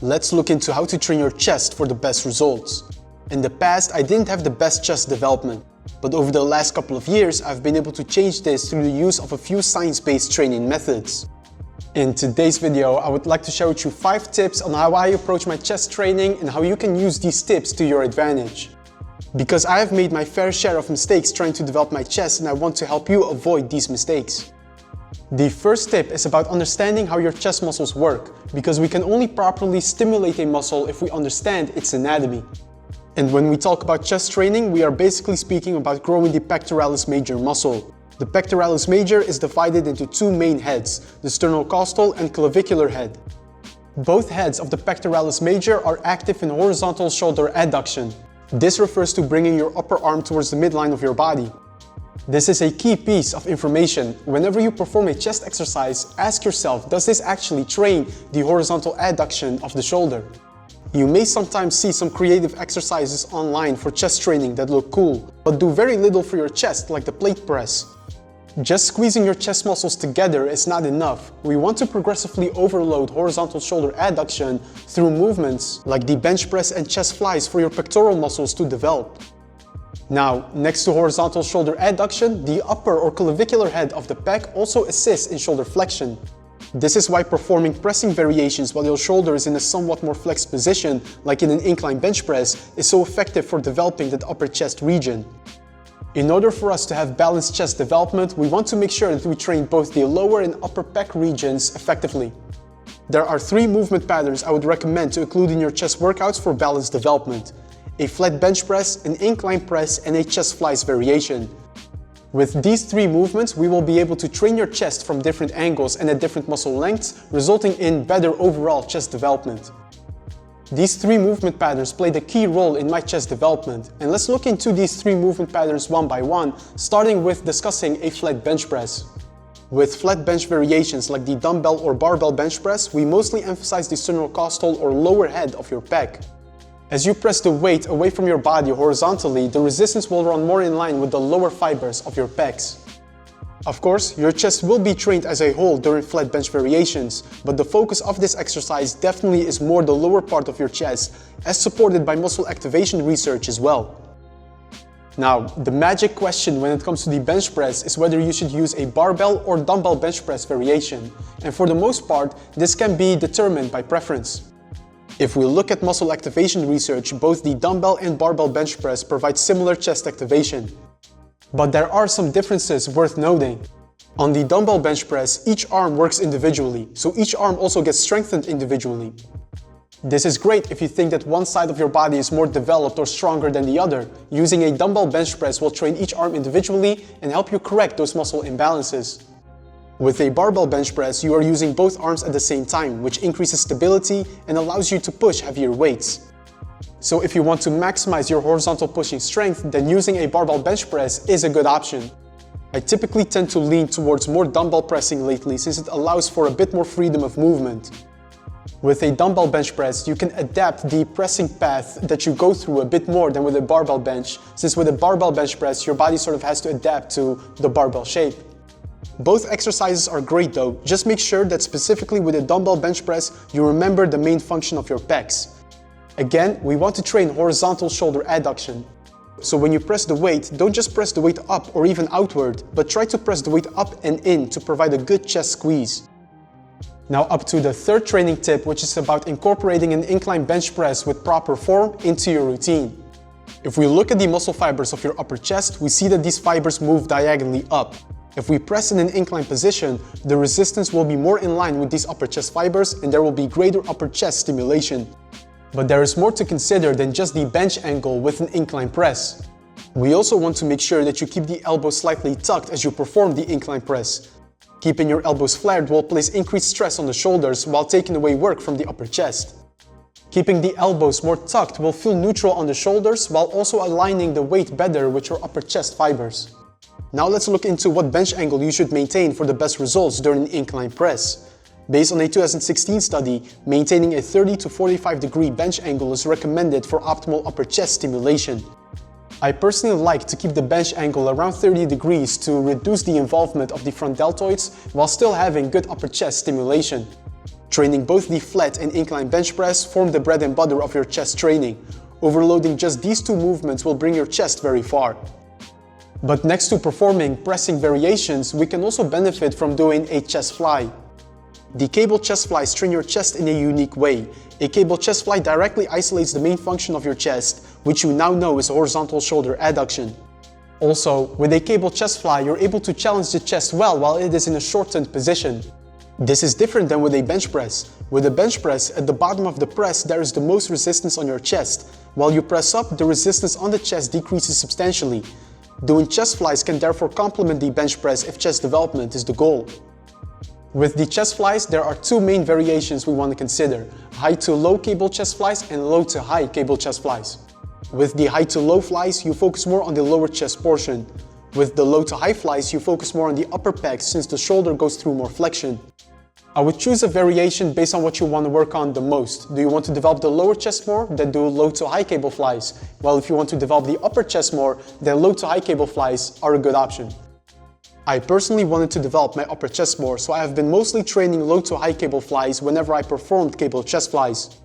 Let's look into how to train your chest for the best results. In the past, I didn't have the best chest development, but over the last couple of years, I've been able to change this through the use of a few science-based training methods. In today's video, I would like to share with you 5 tips on how I approach my chest training and how you can use these tips to your advantage. Because I have made my fair share of mistakes trying to develop my chest, and I want to help you avoid these mistakes. The first tip is about understanding how your chest muscles work, because we can only properly stimulate a muscle if we understand its anatomy. And when we talk about chest training, we are basically speaking about growing the pectoralis major muscle. The pectoralis major is divided into 2 main heads, the sternocostal and clavicular head. Both heads of the pectoralis major are active in horizontal shoulder adduction. This refers to bringing your upper arm towards the midline of your body. This is a key piece of information. Whenever you perform a chest exercise, ask yourself, does this actually train the horizontal adduction of the shoulder? You may sometimes see some creative exercises online for chest training that look cool, but do very little for your chest, like the plate press. Just squeezing your chest muscles together is not enough. We want to progressively overload horizontal shoulder adduction through movements like the bench press and chest flies for your pectoral muscles to develop. Now, next to horizontal shoulder adduction, the upper or clavicular head of the pec also assists in shoulder flexion. This is why performing pressing variations while your shoulder is in a somewhat more flexed position, like in an incline bench press, is so effective for developing that upper chest region. In order for us to have balanced chest development, we want to make sure that we train both the lower and upper pec regions effectively. There are 3 movement patterns I would recommend to include in your chest workouts for balanced development: a flat bench press, an incline press, and a chest flies variation. With these 3 movements, we will be able to train your chest from different angles and at different muscle lengths, resulting in better overall chest development. These 3 movement patterns played a key role in my chest development, and let's look into these 3 movement patterns one by one, starting with discussing a flat bench press. With flat bench variations like the dumbbell or barbell bench press, we mostly emphasize the sternocostal or lower head of your pec. As you press the weight away from your body horizontally, the resistance will run more in line with the lower fibers of your pecs. Of course, your chest will be trained as a whole during flat bench variations, but the focus of this exercise definitely is more the lower part of your chest, as supported by muscle activation research as well. Now, the magic question when it comes to the bench press is whether you should use a barbell or dumbbell bench press variation, and for the most part, this can be determined by preference. If we look at muscle activation research, both the dumbbell and barbell bench press provide similar chest activation. But there are some differences worth noting. On the dumbbell bench press, each arm works individually, so each arm also gets strengthened individually. This is great if you think that one side of your body is more developed or stronger than the other. Using a dumbbell bench press will train each arm individually and help you correct those muscle imbalances. With a barbell bench press, you are using both arms at the same time, which increases stability and allows you to push heavier weights. So if you want to maximize your horizontal pushing strength, then using a barbell bench press is a good option. I typically tend to lean towards more dumbbell pressing lately, since it allows for a bit more freedom of movement. With a dumbbell bench press, you can adapt the pressing path that you go through a bit more than with a barbell bench, since with a barbell bench press, your body sort of has to adapt to the barbell shape. Both exercises are great though, just make sure that specifically with a dumbbell bench press, you remember the main function of your pecs. Again, we want to train horizontal shoulder adduction. So when you press the weight, don't just press the weight up or even outward, but try to press the weight up and in to provide a good chest squeeze. Now up to the 3rd training tip, which is about incorporating an incline bench press with proper form into your routine. If we look at the muscle fibers of your upper chest, we see that these fibers move diagonally up. If we press in an incline position, the resistance will be more in line with these upper chest fibers and there will be greater upper chest stimulation. But there is more to consider than just the bench angle with an incline press. We also want to make sure that you keep the elbows slightly tucked as you perform the incline press. Keeping your elbows flared will place increased stress on the shoulders while taking away work from the upper chest. Keeping the elbows more tucked will feel neutral on the shoulders while also aligning the weight better with your upper chest fibers. Now let's look into what bench angle you should maintain for the best results during an incline press. Based on a 2016 study, maintaining a 30 to 45 degree bench angle is recommended for optimal upper chest stimulation. I personally like to keep the bench angle around 30 degrees to reduce the involvement of the front deltoids while still having good upper chest stimulation. Training both the flat and incline bench press form the bread and butter of your chest training. Overloading just these two movements will bring your chest very far. But next to performing pressing variations, we can also benefit from doing a chest fly. The cable chest flies train your chest in a unique way. A cable chest fly directly isolates the main function of your chest, which you now know is horizontal shoulder adduction. Also, with a cable chest fly, you're able to challenge the chest well while it is in a shortened position. This is different than with a bench press. With a bench press, at the bottom of the press there is the most resistance on your chest. While you press up, the resistance on the chest decreases substantially. Doing chest flies can therefore complement the bench press if chest development is the goal. With the chest flies, there are two main variations we want to consider: high to low cable chest flies and low to high cable chest flies. With the high to low flies, you focus more on the lower chest portion. With the low to high flies, you focus more on the upper pecs since the shoulder goes through more flexion. I would choose a variation based on what you want to work on the most. Do you want to develop the lower chest more? Then do low to high cable flies. While if you want to develop the upper chest more, then low to high cable flies are a good option. I personally wanted to develop my upper chest more, so I have been mostly training low to high cable flies whenever I performed cable chest flies.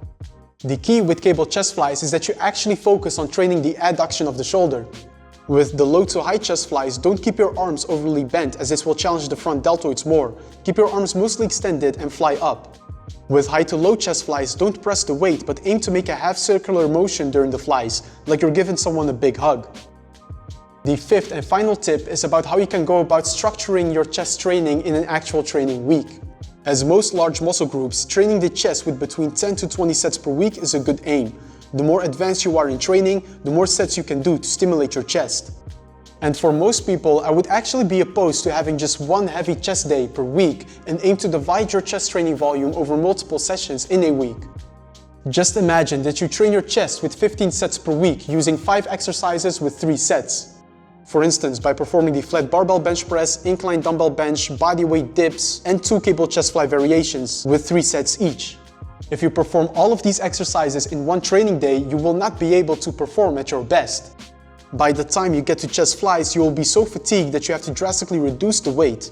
The key with cable chest flies is that you actually focus on training the adduction of the shoulder. With the low to high chest flies, don't keep your arms overly bent as this will challenge the front deltoids more. Keep your arms mostly extended and fly up. With high to low chest flies, don't press the weight but aim to make a half circular motion during the flies, like you're giving someone a big hug. The fifth and final tip is about how you can go about structuring your chest training in an actual training week. As most large muscle groups, training the chest with between 10 to 20 sets per week is a good aim. The more advanced you are in training, the more sets you can do to stimulate your chest. And for most people, I would actually be opposed to having just one heavy chest day per week and aim to divide your chest training volume over multiple sessions in a week. Just imagine that you train your chest with 15 sets per week using 5 exercises with 3 sets. For instance, by performing the flat barbell bench press, incline dumbbell bench, bodyweight dips, and 2 cable chest fly variations with 3 sets each. If you perform all of these exercises in one training day, you will not be able to perform at your best. By the time you get to chest flies, you will be so fatigued that you have to drastically reduce the weight.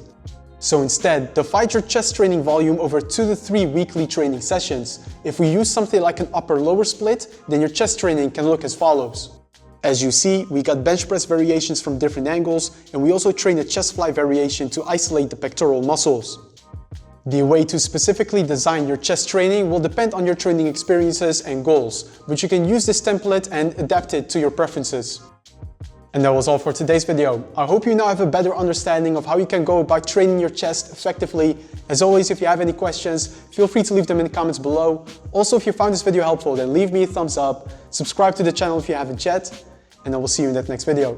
So instead, divide your chest training volume over 2 to 3 weekly training sessions. If we use something like an upper-lower split, then your chest training can look as follows. As you see, we got bench press variations from different angles, and we also train a chest fly variation to isolate the pectoral muscles. The way to specifically design your chest training will depend on your training experiences and goals, but you can use this template and adapt it to your preferences. And that was all for today's video. I hope you now have a better understanding of how you can go about training your chest effectively. As always, if you have any questions, feel free to leave them in the comments below. Also, if you found this video helpful, then leave me a thumbs up, subscribe to the channel if you haven't yet, and I will see you in that next video.